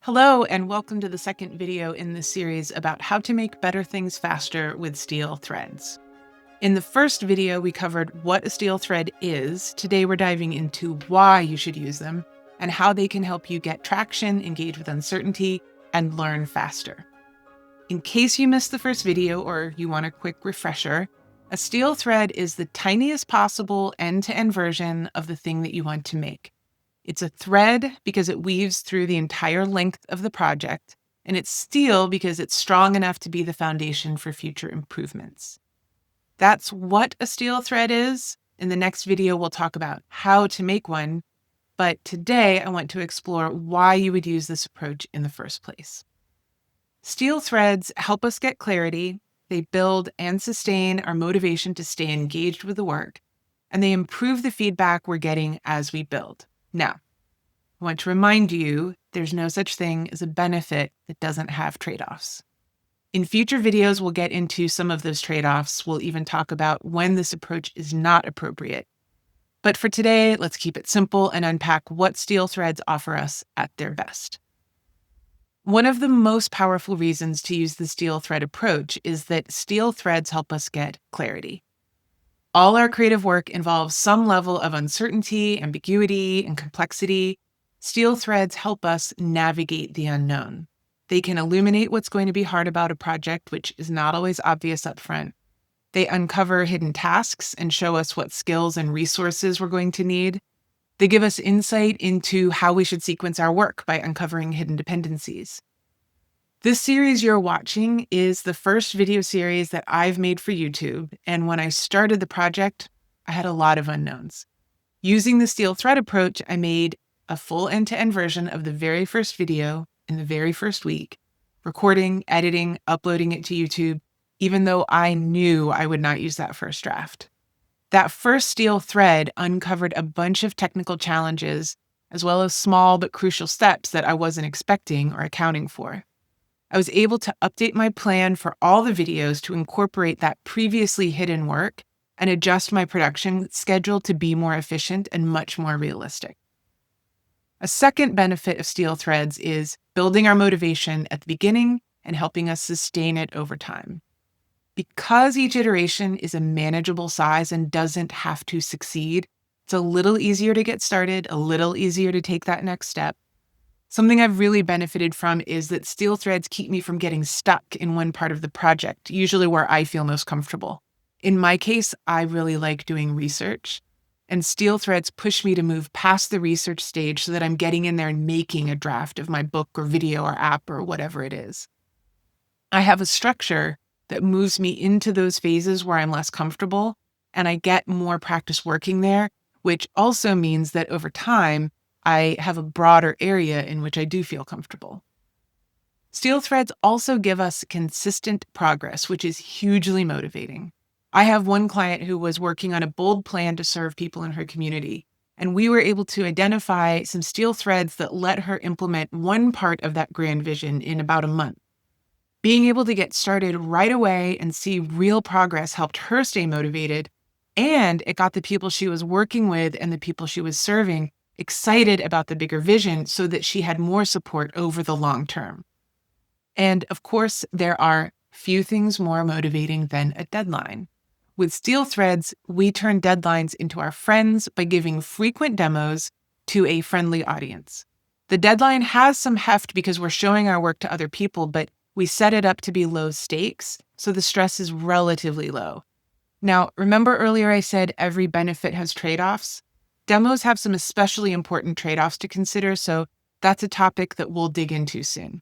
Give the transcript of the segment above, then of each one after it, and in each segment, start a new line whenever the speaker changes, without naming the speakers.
Hello, and welcome to the second video in this series about how to make better things faster with steel threads. In the first video, we covered what a steel thread is. Today, we're diving into why you should use them and how they can help you get traction, engage with uncertainty, and learn faster. In case you missed the first video or you want a quick refresher, a steel thread is the tiniest possible end-to-end version of the thing that you want to make. It's a thread because it weaves through the entire length of the project, and it's steel because it's strong enough to be the foundation for future improvements. That's what a steel thread is. In the next video, we'll talk about how to make one, but today I want to explore why you would use this approach in the first place. Steel threads help us get clarity, they build and sustain our motivation to stay engaged with the work, and they improve the feedback we're getting as we build. Now, I want to remind you, there's no such thing as a benefit that doesn't have trade-offs. In future videos, we'll get into some of those trade-offs. We'll even talk about when this approach is not appropriate. But for today, let's keep it simple and unpack what steel threads offer us at their best. One of the most powerful reasons to use the steel thread approach is that steel threads help us get clarity. All our creative work involves some level of uncertainty, ambiguity, and complexity. Steel threads help us navigate the unknown. They can illuminate what's going to be hard about a project, which is not always obvious up front. They uncover hidden tasks and show us what skills and resources we're going to need. They give us insight into how we should sequence our work by uncovering hidden dependencies. This series you're watching is the first video series that I've made for YouTube, and when I started the project, I had a lot of unknowns. Using the steel thread approach, I made a full end-to-end version of the very first video in the very first week, recording, editing, uploading it to YouTube, even though I knew I would not use that first draft. That first steel thread uncovered a bunch of technical challenges, as well as small but crucial steps that I wasn't expecting or accounting for. I was able to update my plan for all the videos to incorporate that previously hidden work and adjust my production schedule to be more efficient and much more realistic. A second benefit of steel threads is building our motivation at the beginning and helping us sustain it over time. Because each iteration is a manageable size and doesn't have to succeed, it's a little easier to get started, a little easier to take that next step. Something I've really benefited from is that steel threads keep me from getting stuck in one part of the project, usually where I feel most comfortable. In my case, I really like doing research, and steel threads push me to move past the research stage so that I'm getting in there and making a draft of my book or video or app or whatever it is. I have a structure that moves me into those phases where I'm less comfortable, and I get more practice working there, which also means that over time, I have a broader area in which I do feel comfortable. Steel threads also give us consistent progress, which is hugely motivating. I have one client who was working on a bold plan to serve people in her community, and we were able to identify some steel threads that let her implement one part of that grand vision in about a month. Being able to get started right away and see real progress helped her stay motivated, and it got the people she was working with and the people she was serving excited about the bigger vision so that she had more support over the long term. And of course, there are few things more motivating than a deadline. With steel threads, we turn deadlines into our friends by giving frequent demos to a friendly audience. The deadline has some heft because we're showing our work to other people, but we set it up to be low stakes, so the stress is relatively low. Now, remember earlier I said every benefit has trade-offs? Demos have some especially important trade-offs to consider, so that's a topic that we'll dig into soon.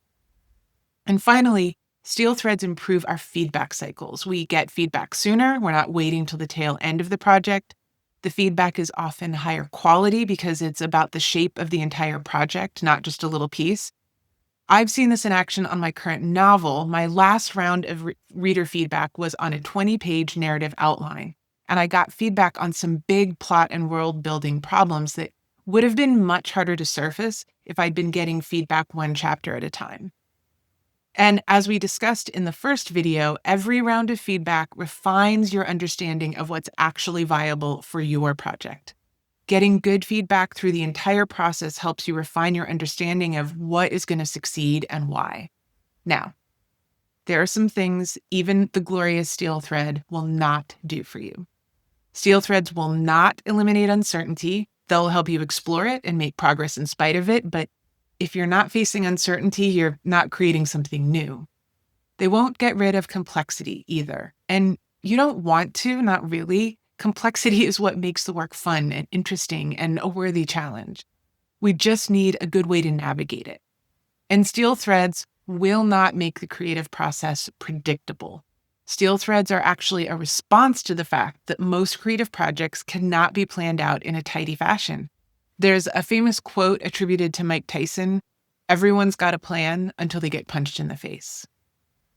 And finally, steel threads improve our feedback cycles. We get feedback sooner. We're not waiting till the tail end of the project. The feedback is often higher quality because it's about the shape of the entire project, not just a little piece. I've seen this in action on my current novel. My last round of reader feedback was on a 20-page narrative outline, and I got feedback on some big plot and world-building problems that would have been much harder to surface if I'd been getting feedback one chapter at a time. And as we discussed in the first video, every round of feedback refines your understanding of what's actually viable for your project. Getting good feedback through the entire process helps you refine your understanding of what is going to succeed and why. Now, there are some things even the glorious steel thread will not do for you. Steel threads will not eliminate uncertainty. They'll help you explore it and make progress in spite of it, but if you're not facing uncertainty, you're not creating something new. They won't get rid of complexity either. And you don't want to, not really. Complexity is what makes the work fun and interesting and a worthy challenge. We just need a good way to navigate it. And steel threads will not make the creative process predictable. Steel threads are actually a response to the fact that most creative projects cannot be planned out in a tidy fashion. There's a famous quote attributed to Mike Tyson: "Everyone's got a plan until they get punched in the face."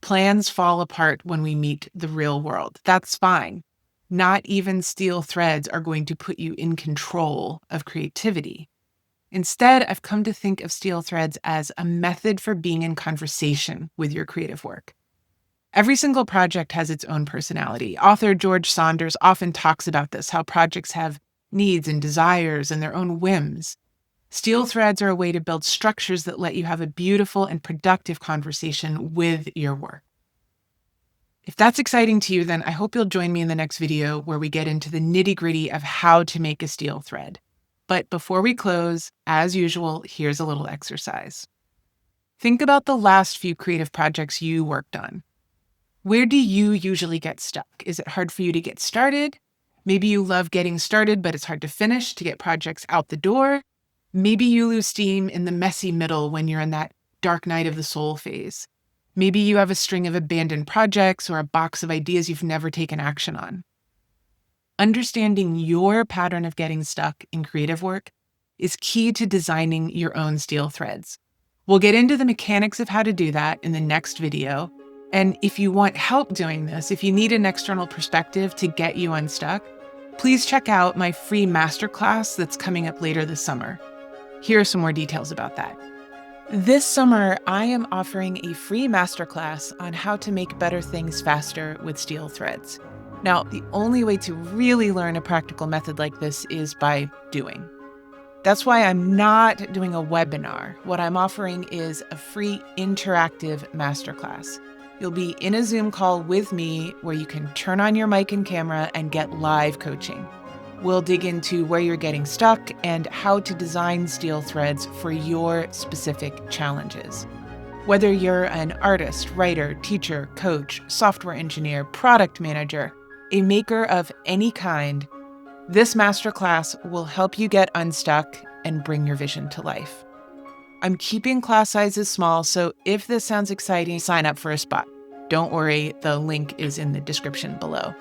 Plans fall apart when we meet the real world. That's fine. Not even steel threads are going to put you in control of creativity. Instead, I've come to think of steel threads as a method for being in conversation with your creative work. Every single project has its own personality. Author George Saunders often talks about this, how projects have needs and desires and their own whims. Steel threads are a way to build structures that let you have a beautiful and productive conversation with your work. If that's exciting to you, then I hope you'll join me in the next video where we get into the nitty-gritty of how to make a steel thread. But before we close, as usual, here's a little exercise. Think about the last few creative projects you worked on. Where do you usually get stuck? Is it hard for you to get started? Maybe you love getting started, but it's hard to finish, to get projects out the door. Maybe you lose steam in the messy middle when you're in that dark night of the soul phase. Maybe you have a string of abandoned projects or a box of ideas you've never taken action on. Understanding your pattern of getting stuck in creative work is key to designing your own steel threads. We'll get into the mechanics of how to do that in the next video. And if you want help doing this, if you need an external perspective to get you unstuck, please check out my free masterclass that's coming up later this summer. Here are some more details about that. This summer, I am offering a free masterclass on how to make better things faster with steel threads. Now, the only way to really learn a practical method like this is by doing. That's why I'm not doing a webinar. What I'm offering is a free interactive masterclass. You'll be in a Zoom call with me where you can turn on your mic and camera and get live coaching. We'll dig into where you're getting stuck and how to design steel threads for your specific challenges. Whether you're an artist, writer, teacher, coach, software engineer, product manager, a maker of any kind, this masterclass will help you get unstuck and bring your vision to life. I'm keeping class sizes small, so if this sounds exciting, sign up for a spot. Don't worry, the link is in the description below.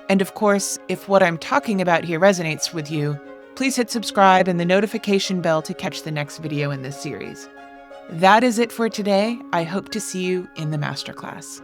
And of course, if what I'm talking about here resonates with you, please hit subscribe and the notification bell to catch the next video in this series. That is it for today. I hope to see you in the masterclass.